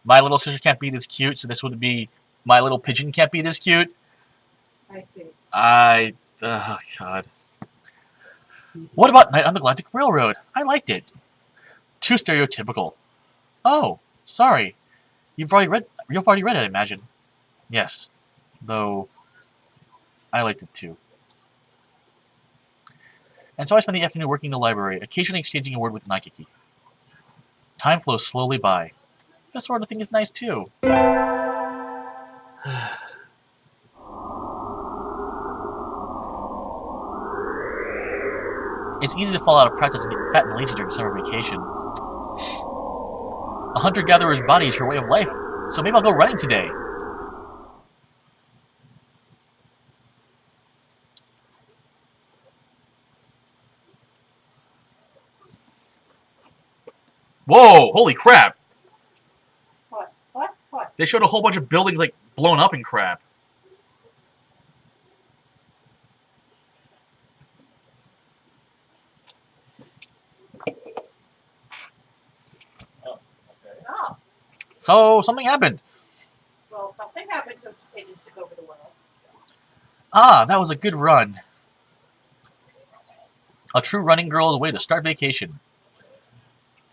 My little sister can't be this cute, so this would be my little pigeon can't be this cute. I see. Oh god. What about Night on the Galactic Railroad? I liked it. Too stereotypical. Oh, sorry. You've already read it, I imagine. Yes. Though I liked it too. And so I spent the afternoon working in the library, occasionally exchanging a word with Naikiki. Time flows slowly by. This sort of thing is nice too. It's easy to fall out of practice and get fat and lazy during summer vacation. A hunter-gatherer's body is her way of life, so maybe I'll go running today. Whoa! Holy crap! What? They showed a whole bunch of buildings like blown up and crap. Oh. So something happened. Well, something happened to pigeons to go over the world. Ah, that was a good run. A true running girl's way to start vacation.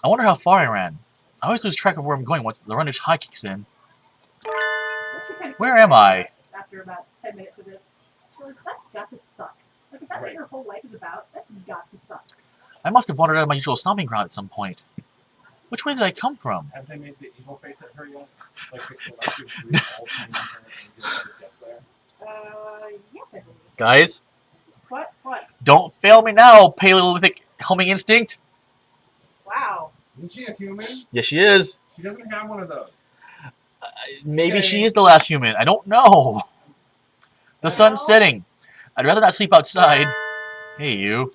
I wonder how far I ran. I always lose track of where I'm going once the runner's high kicks in. Where am I? After about 10 minutes of this, that's got to suck. Like, if that's what your whole life is about, that's got to suck. I must have wandered out of my usual stomping ground at some point. Which way did I come from? Have they made the evil face at her yet? Like, Yes, I believe. Guys, What? don't fail me now, Paleolithic homing instinct. Wow. Isn't she a human? Yes, she is. She doesn't have one of those. Maybe she is the last human. I don't know. The sun's setting. I'd rather not sleep outside. Hey, you.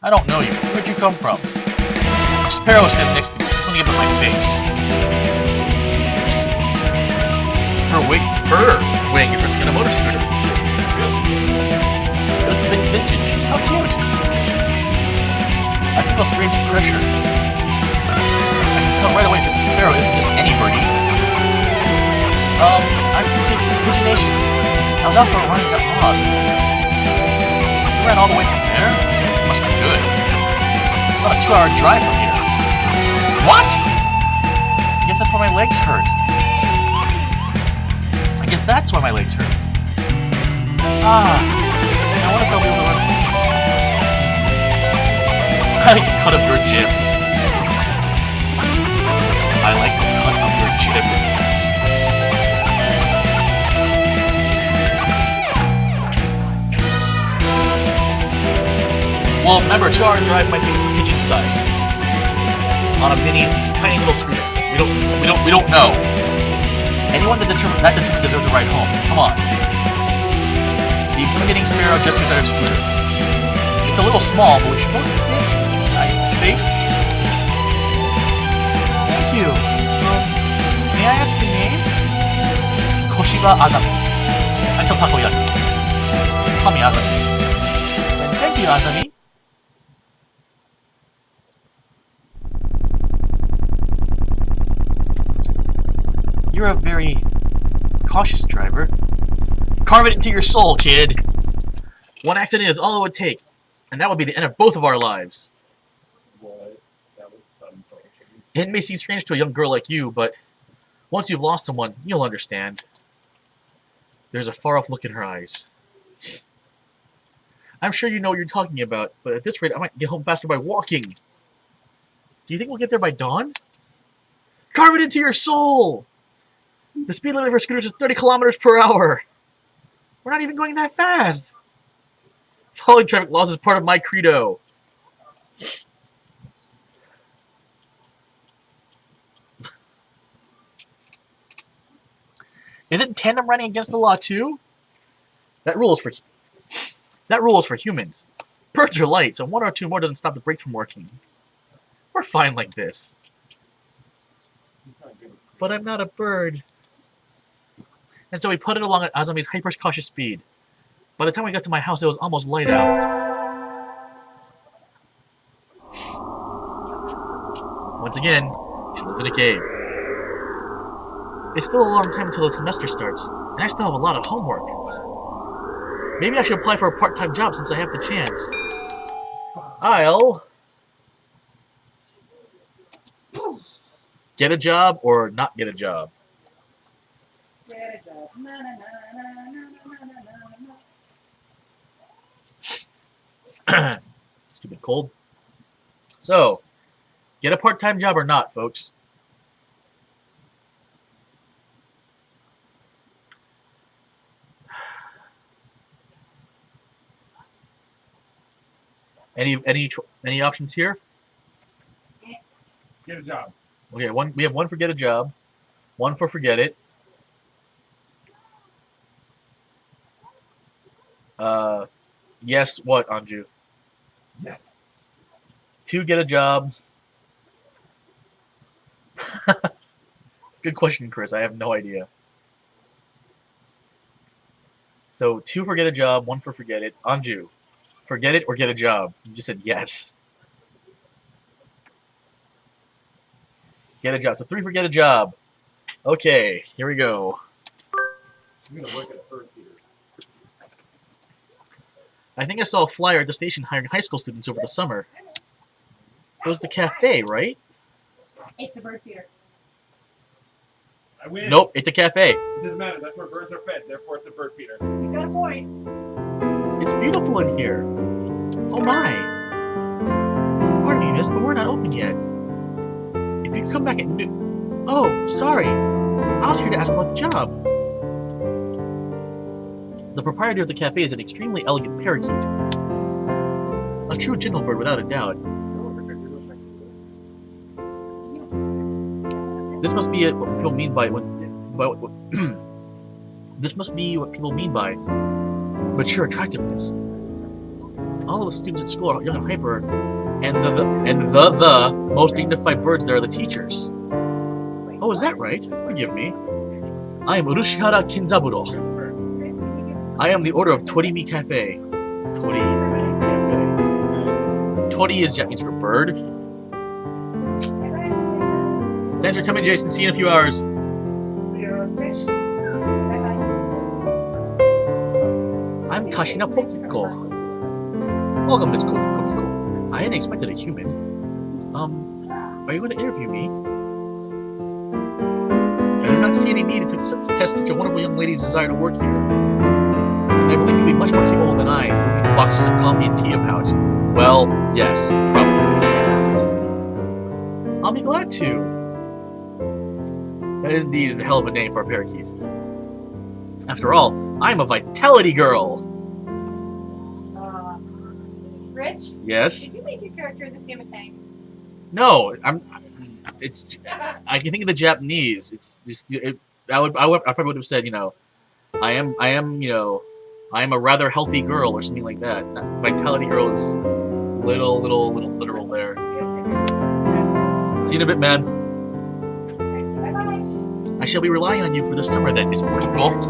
I don't know you. Where'd you come from? A sparrow standing next to me, squinting up at my face. Her wing is resting on a motor scooter. It's vintage. How cute. I feel a strange pressure. I can tell right away that the sparrow isn't just any birdie. I'm pigeonation. I was out for a run and got lost. You ran all the way from there? Must be good. About a 2-hour drive from here. What? I guess that's why my legs hurt. I guess that's why my legs hurt. Ah. I wonder if I'll be able to run. I like the cut of your jib. I like the cut of your jib. Well, remember, 2-hour drive might be pigeon-sized. On a tiny little scooter. We don't know. Anyone that determined deserves a ride home. Come on. The intimidating sparrow just gets out of scooter. It's a little small, but we should both fit, I think. Thank you. May I ask your name? Koshiba Azami. I sell takoyaki. Call me Azami. And thank you, Azami. You're a very cautious driver. Carve it into your soul, kid. One accident is all it would take, and that would be the end of both of our lives. What? That was sudden poetry. It may seem strange to a young girl like you, but once you've lost someone, you'll understand. There's a far-off look in her eyes. I'm sure you know what you're talking about, but at this rate, I might get home faster by walking. Do you think we'll get there by dawn? Carve it into your soul! The speed limit for scooters is 30 kilometers per hour. We're not even going that fast. Following traffic laws is part of my credo. Isn't tandem running against the law too? That rule is for humans. Birds are light, so 1 or 2 more doesn't stop the brake from working. We're fine like this. But I'm not a bird. And so we put it along at Azami's hyper-cautious speed. By the time we got to my house, it was almost light out. Once again, she lives in a cave. It's still a long time until the semester starts, and I still have a lot of homework. Maybe I should apply for a part-time job since I have the chance. I'll get a job or not get a job. Get a job. Na, na, na, na, na, na, na, na. Stupid cold. So, get a part-time job or not, folks. Any options here? Get a job. Okay, we have one for get a job, one for forget it. Yes, what, Anju? Yes. 2 get a job. Good question, Chris. I have no idea. So 2 for get a job, 1 for forget it. Anju, forget it or get a job? You just said yes. Get a job. So 3 for get a job. Okay, here we go. I'm gonna work at a bird feeder. I think I saw a flyer at the station hiring high school students over the summer. It was the cafe, right? It's a bird feeder. I win. Nope, it's a cafe. It doesn't matter. That's where birds are fed. Therefore, it's a bird feeder. He's got a point. It's beautiful in here. Oh my. Pardon me, miss, but we're not open yet. If you come back at noon... Oh, sorry. I was here to ask about the job. The proprietor of the cafe is an extremely elegant parakeet. A true gentlebird without a doubt. This must be what people mean by this must be what people mean by mature attractiveness. All of the students at school are young and hyper, and the most dignified birds there are the teachers. Oh, is that right? Forgive me. I am Urushihara Kinzaburo. I am the order of Torimi Cafe. Torimi Cafe. Tori is Japanese for bird. Thanks for coming, Jason. See you in a few hours. I'm Kashina Pokiko. Welcome, Miss Pokiko. I hadn't expected a human. Are you going to interview me? I do not see any need to test such a wonderful young lady's desire to work here. I believe you'd be much more capable than I, moving boxes of coffee and tea about. Well, yes, probably. I'll be glad to. That indeed is a hell of a name for a parakeet. After all, I'm a vitality girl. Rich? Yes? Did you make your character in this game a tank? No, I can think of the Japanese. It's just I probably would have said, you know, I am a rather healthy girl or something like that. Vitality girl is little literal there. See you in a bit, man. I shall be relying on you for this summer then, Miss Pokiko.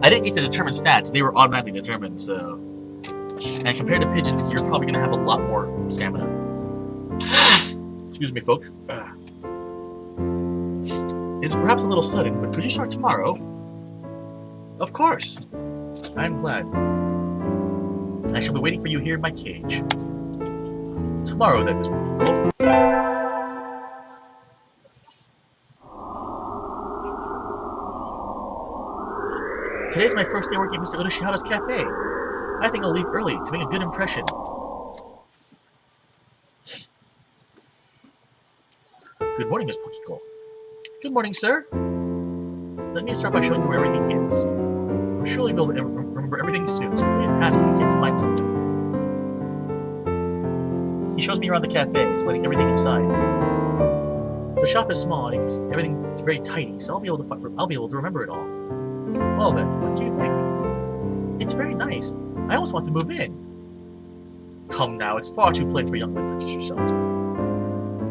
I didn't get to determine stats. They were automatically determined, so... And compared to pigeons, you're probably going to have a lot more stamina. Excuse me, folk. It's perhaps a little sudden, but could you start tomorrow? Of course. I'm glad. I shall be waiting for you here in my cage. Tomorrow, then, Miss Pokiko. Today's my first day working at Mr. Urushihara's cafe. I think I'll leave early to make a good impression. Good morning, Miss Pokiko. Good morning, sir. Let me start by showing you where everything is. I'm sure you'll be able to remember everything soon, so please ask me if you can find something. He shows me around the cafe, explaining everything inside. The shop is small and everything is very tiny, so I'll be able to remember it all. Well then, what do you think? It's very nice. I almost want to move in. Come now, it's far too plain for young ladies such as yourself.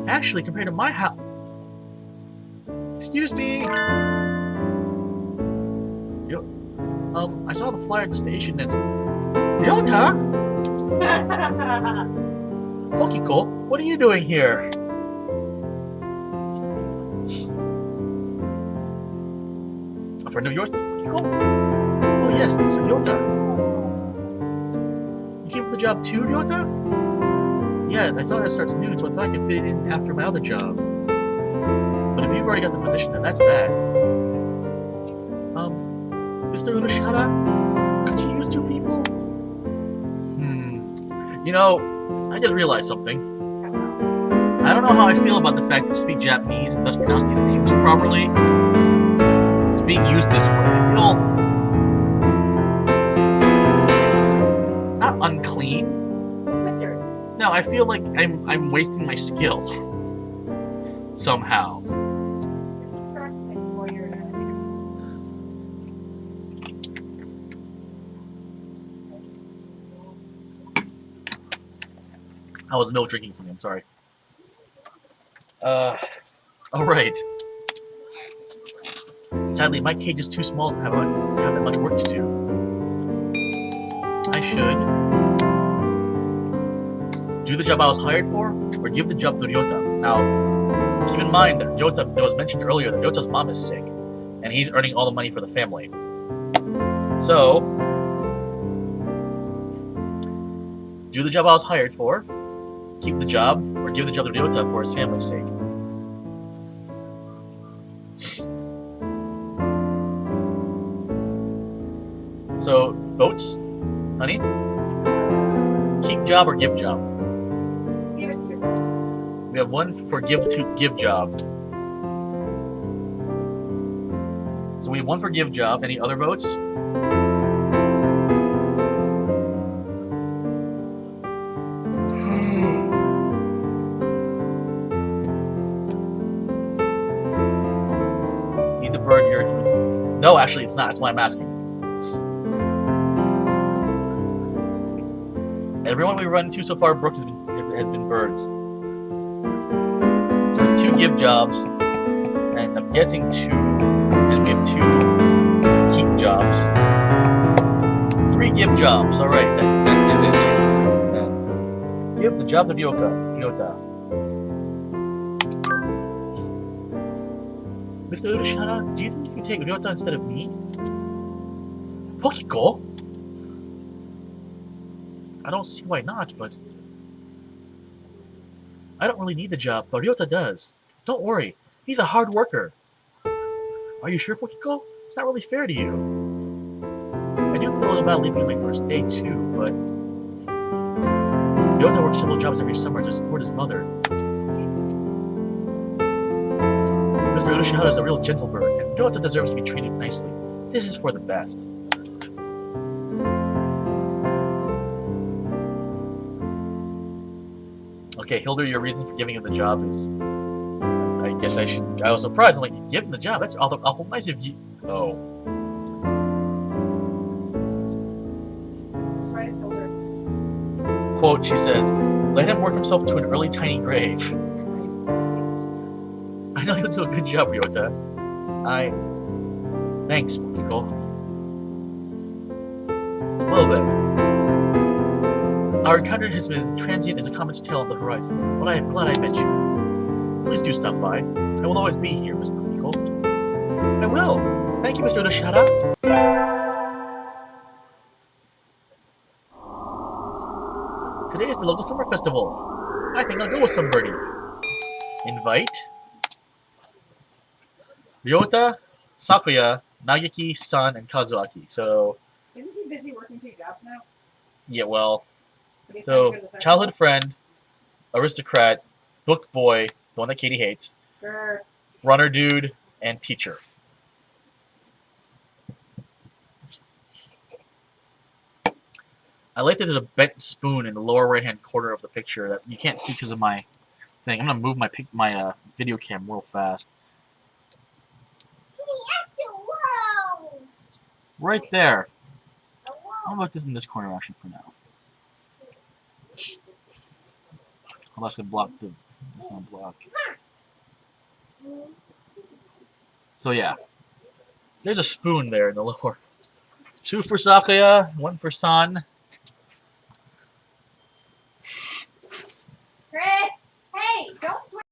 Actually, compared to my house... Excuse me! I saw the flyer at the station and... Ryota? Pokiko, what are you doing here? friend of yours, Kiko? Oh yes, this is Ryota. You came for the job too, Ryota? Yeah, I saw that starts noon, so I thought I could fit it in after my other job. But if you've already got the position, then that's that. Mr. Urushara, could you use two people? You know, I just realized something. I don't know how I feel about the fact that you speak Japanese and thus pronounce these names properly. It's being used this way. I feel not unclean. No, I feel like I'm wasting my skill somehow. I was milk drinking something, I'm sorry. Alright. Sadly, my cage is too small to have that much work to do. I should do the job I was hired for, or give the job to Ryota. Now, keep in mind that Ryota, it was mentioned earlier that Ryota's mom is sick, and he's earning all the money for the family. So, do the job I was hired for, keep the job, or give the job to Ryota for his family's sake. So, votes? Honey? Keep job or give job? Give it to your We have one for give job. So we have one for give job. Any other votes? Need the bird here. No, actually, it's not. That's why I'm asking. Everyone we run into so far, Brooke has been birds. So 2 give jobs, and I'm guessing 2, and we have 2 keep jobs. 3 give jobs. All right, that is it. Then give the job to Ryota. Mr. Urushara, do you think you can take Ryota instead of me? Pokiko? I don't see why not, but I don't really need the job, but Ryota does. Don't worry, he's a hard worker. Are you sure, Pokiko? It's not really fair to you. I do feel a little bad leaving on my first day too, but Ryota works several jobs every summer to support his mother. Mr. Urushihara is a real gentle bird, and Ryota deserves to be treated nicely. This is for the best. Okay, Hildur, your reason for giving him the job is... I guess I was surprised. I'm like, give him the job? That's awful nice of you... Oh. Quote, she says, let him work himself to an early tiny grave. I know you'll do a good job, Ryota. Thanks, Pokiko. Well then. Our encounter has been as transient as a comet's tail on the horizon, but I am glad I met you. Please do stop by. I will always be here, Mr. Pokiko. I will. Thank you, Mr. Urushihara. Today is the local summer festival. I think I'll go with somebody. Invite Ryota, Sakuya, Nageki, San, and Kazuaki. So... Isn't he busy working 2 jobs now? Yeah, well... So, childhood friend, aristocrat, book boy, the one that Katie hates, runner dude, and teacher. I like that there's a bent spoon in the lower right-hand corner of the picture that you can't see because of my thing. I'm gonna move my video cam real fast. Right there. How about this in this corner actually for now? I'm just gonna block the. That's not block. So yeah, there's a spoon there in the lower. 2 for Sakuya, 1 for San.